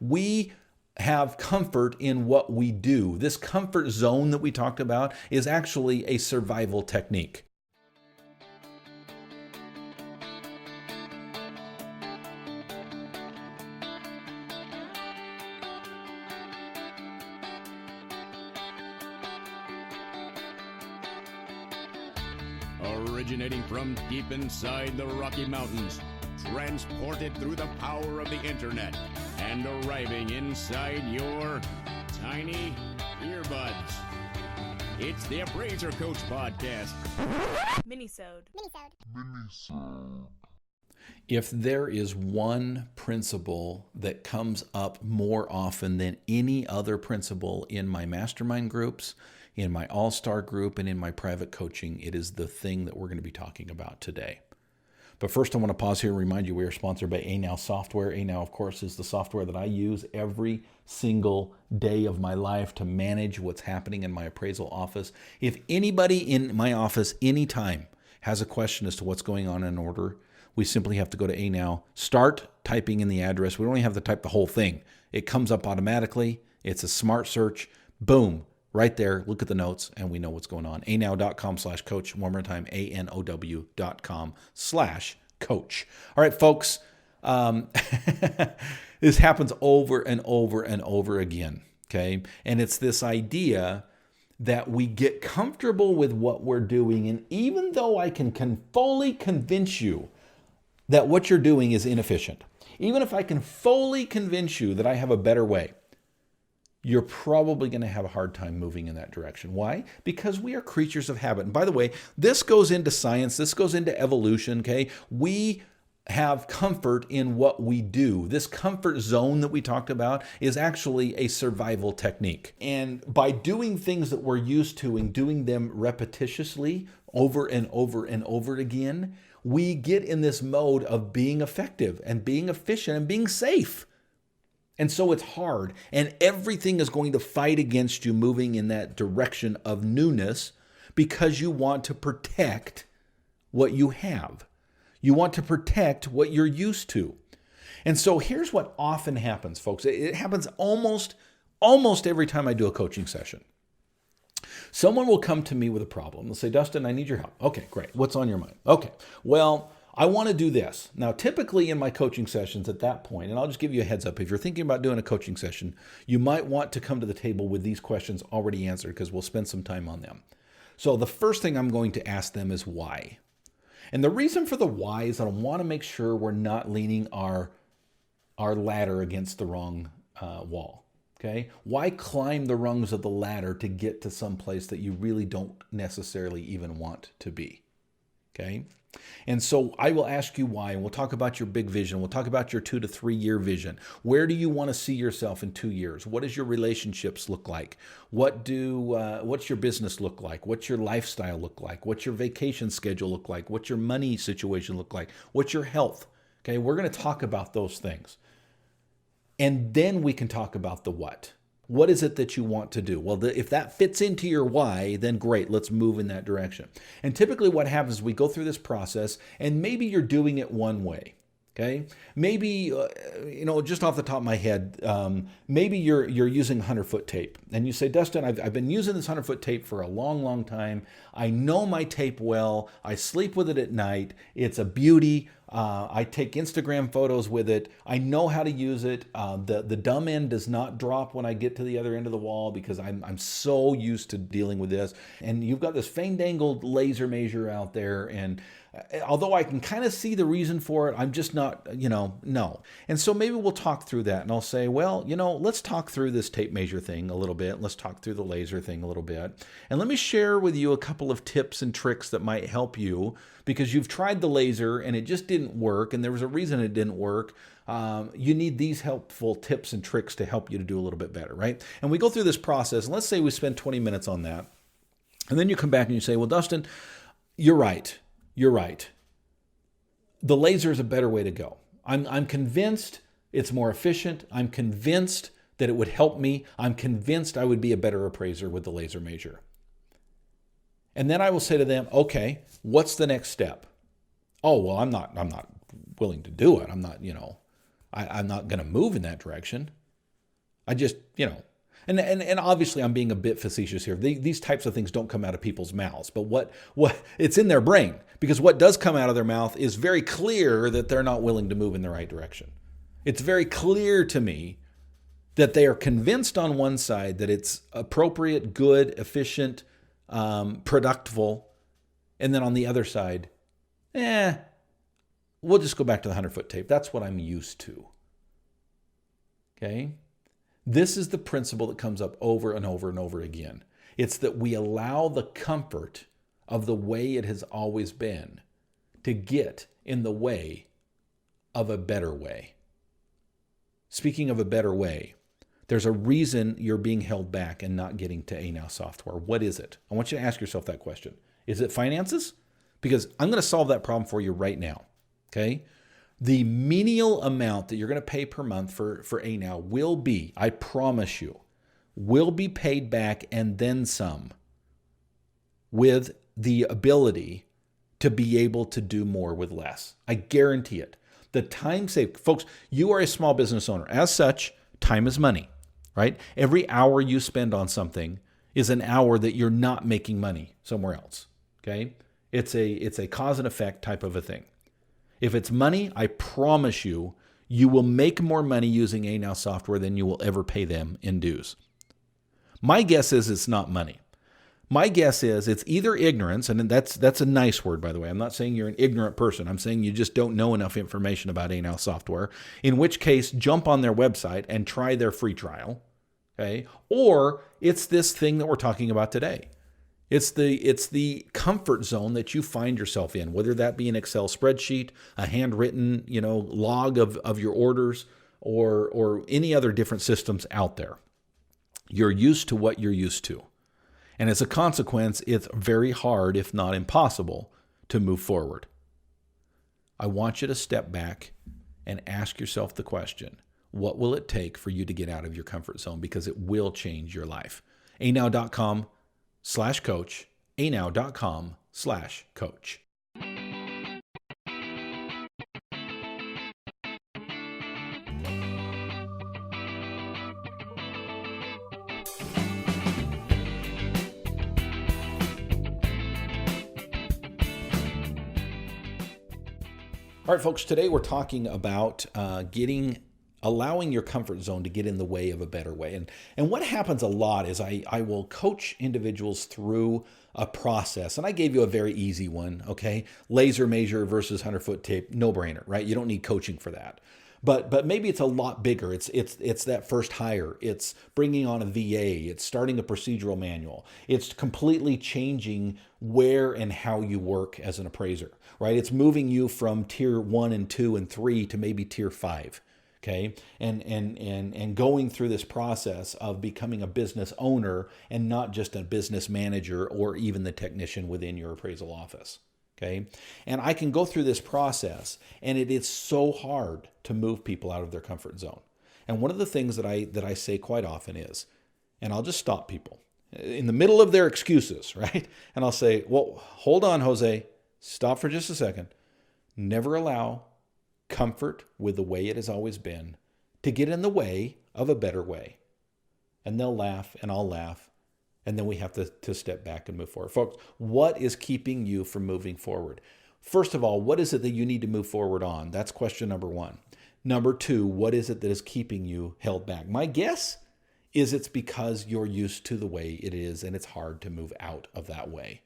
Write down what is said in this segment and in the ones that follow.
we have comfort in what we do. This comfort zone that we talked about is actually a survival technique. Originating from deep inside the Rocky Mountains, transported through the power of the internet, and arriving inside your tiny earbuds. It's the Appraiser Coach Podcast. Minisode. If there is one principle that comes up more often than any other principle in my mastermind groups, in my all-star group, and in my private coaching, it is the thing that we're going to be talking about today. But first, I want to pause here and remind you we are sponsored by ANow Software. ANow, of course, is the software that I use every single day of my life to manage what's happening in my appraisal office. If anybody in my office anytime has a question as to what's going on in an order, we simply have to go to ANow, start typing in the address. We don't even have to type the whole thing. It comes up automatically. It's a smart search. Boom. Right there, look at the notes, and we know what's going on. anow.com/coach. One more time, anow.com/coach. All right, folks, this happens over and over and over again, okay? And it's this idea that we get comfortable with what we're doing, and even though I can fully convince you that what you're doing is inefficient, even if I can fully convince you that I have a better way, you're probably going to have a hard time moving in that direction. Why? Because we are creatures of habit. And by the way, this goes into science. This goes into evolution, okay? We have comfort in what we do. This comfort zone that we talked about is actually a survival technique. And by doing things that we're used to and doing them repetitiously over and over and over again, we get in this mode of being effective and being efficient and being safe. And so it's hard, and everything is going to fight against you moving in that direction of newness because you want to protect what you have. You want to protect what you're used to. And so here's what often happens, folks. It happens almost every time I do a coaching session. Someone will come to me with a problem. They'll say, Dustin, I need your help. Okay, great. What's on your mind? Okay, well, I want to do this. Now, typically in my coaching sessions at that point, and I'll just give you a heads up, if you're thinking about doing a coaching session, you might want to come to the table with these questions already answered because we'll spend some time on them. So the first thing I'm going to ask them is why. And the reason for the why is that I want to make sure we're not leaning our ladder against the wrong wall. Okay? Why climb the rungs of the ladder to get to some place that you really don't necessarily even want to be? Okay? And so I will ask you why, and we'll talk about your big vision. We'll talk about your 2 to 3 year vision. Where do you want to see yourself in 2 years? What does your relationships look like? What's your business look like? What's your lifestyle look like? What's your vacation schedule look like? What's your money situation look like? What's your health? Okay, we're going to talk about those things. And then we can talk about the what. What is it that you want to do? Well, if that fits into your why, then great, let's move in that direction. And typically what happens is we go through this process, and maybe you're doing it one way, okay? Maybe, just off the top of my head, maybe you're using 100-foot tape, and you say, Dustin, I've been using this 100-foot tape for a long, long time. I know my tape well. I sleep with it at night. It's a beauty. I take Instagram photos with it. I know how to use it. The dumb end does not drop when I get to the other end of the wall because I'm so used to dealing with this. And you've got this fandangled laser measure out there, and although I can kind of see the reason for it, I'm just not, no. And so maybe we'll talk through that, and I'll say, well, let's talk through this tape measure thing a little bit. Let's talk through the laser thing a little bit. And let me share with you a couple of tips and tricks that might help you because you've tried the laser and it just didn't work, and there was a reason it didn't work. You need these helpful tips and tricks to help you to do a little bit better, right? And we go through this process, and let's say we spend 20 minutes on that. And then you come back and you say, well, Dustin, you're right. The laser is a better way to go. I'm convinced it's more efficient. I'm convinced that it would help me. I'm convinced I would be a better appraiser with the laser measure. And then I will say to them, okay, what's the next step? Oh, well, I'm not willing to do it. I'm not going to move in that direction. I just, and obviously I'm being a bit facetious here. These types of things don't come out of people's mouths, but what it's in their brain, because what does come out of their mouth is very clear that they're not willing to move in the right direction. It's very clear to me that they are convinced on one side that it's appropriate, good, efficient, productful, and then on the other side, we'll just go back to the 100-foot tape. That's what I'm used to. Okay? This is the principle that comes up over and over and over again. It's that we allow the comfort of the way it has always been to get in the way of a better way. Speaking of a better way, there's a reason you're being held back and not getting to ANOW software. What is it? I want you to ask yourself that question. Is it finances? Because I'm going to solve that problem for you right now. Okay? The menial amount that you're going to pay per month for ANOW will be, I promise you, will be paid back and then some, with the ability to be able to do more with less. I guarantee it. The time saved, folks, you are a small business owner. As such, time is money, right? Every hour you spend on something is an hour that you're not making money somewhere else, okay? It's a cause and effect type of a thing. If it's money, I promise you, you will make more money using ANOW software than you will ever pay them in dues. My guess is it's not money. My guess is it's either ignorance, and that's a nice word, by the way. I'm not saying you're an ignorant person. I'm saying you just don't know enough information about ANOW software, in which case jump on their website and try their free trial, okay? Or it's this thing that we're talking about today. It's the comfort zone that you find yourself in, whether that be an Excel spreadsheet, a handwritten, log of your orders, or any other different systems out there. You're used to what you're used to. And as a consequence, it's very hard, if not impossible, to move forward. I want you to step back and ask yourself the question, what will it take for you to get out of your comfort zone? Because it will change your life. anow.com/coach, anow.com/coach. All right, folks, today we're talking about allowing your comfort zone to get in the way of a better way. And what happens a lot is I will coach individuals through a process. And I gave you a very easy one, okay? Laser measure versus 100-foot tape, no brainer, right? You don't need coaching for that. But maybe it's a lot bigger. It's that first hire. It's bringing on a VA. It's starting a procedural manual. It's completely changing where and how you work as an appraiser, right? It's moving you from tier 1 and 2 and 3 to maybe tier 5. Okay, and going through this process of becoming a business owner and not just a business manager or even the technician within your appraisal office. Okay, and I can go through this process, and it is so hard to move people out of their comfort zone. And one of the things that I say quite often is, and I'll just stop people in the middle of their excuses, right? And I'll say, well, hold on, Jose, stop for just a second. Never allow comfort with the way it has always been to get in the way of a better way. And they'll laugh and I'll laugh. And then we have to step back and move forward. Folks, what is keeping you from moving forward? First of all, what is it that you need to move forward on? That's question number 1. Number 2, what is it that is keeping you held back? My guess is it's because you're used to the way it is and it's hard to move out of that way.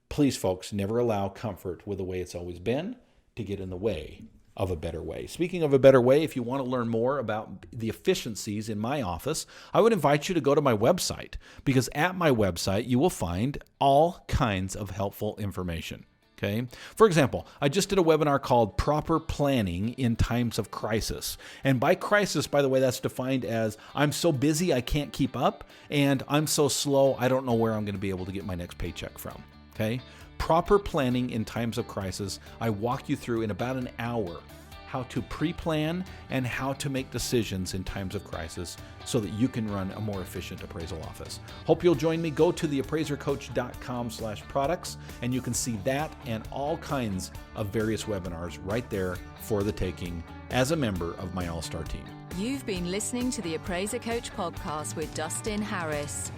Please, folks, never allow comfort with the way it's always been to get in the way of a better way. Speaking of a better way, if you want to learn more about the efficiencies in my office, I would invite you to go to my website, because at my website, you will find all kinds of helpful information. Okay. For example, I just did a webinar called Proper Planning in Times of Crisis. And by crisis, by the way, that's defined as I'm so busy I can't keep up, and I'm so slow I don't know where I'm going to be able to get my next paycheck from. Okay. Proper Planning in Times of Crisis. I walk you through in about an hour how to pre-plan and how to make decisions in times of crisis so that you can run a more efficient appraisal office. Hope you'll join me. Go to theappraisercoach.com/products and you can see that and all kinds of various webinars right there for the taking as a member of my All-Star team. You've been listening to the Appraiser Coach podcast with Dustin Harris.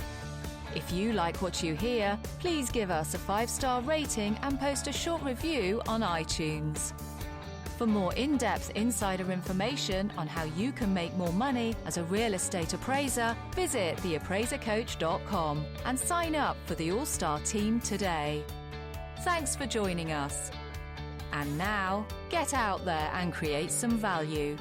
If you like what you hear, please give us a 5-star rating and post a short review on iTunes. For more in-depth insider information on how you can make more money as a real estate appraiser, visit theappraisercoach.com and sign up for the All-Star team today. Thanks for joining us. And now, get out there and create some value.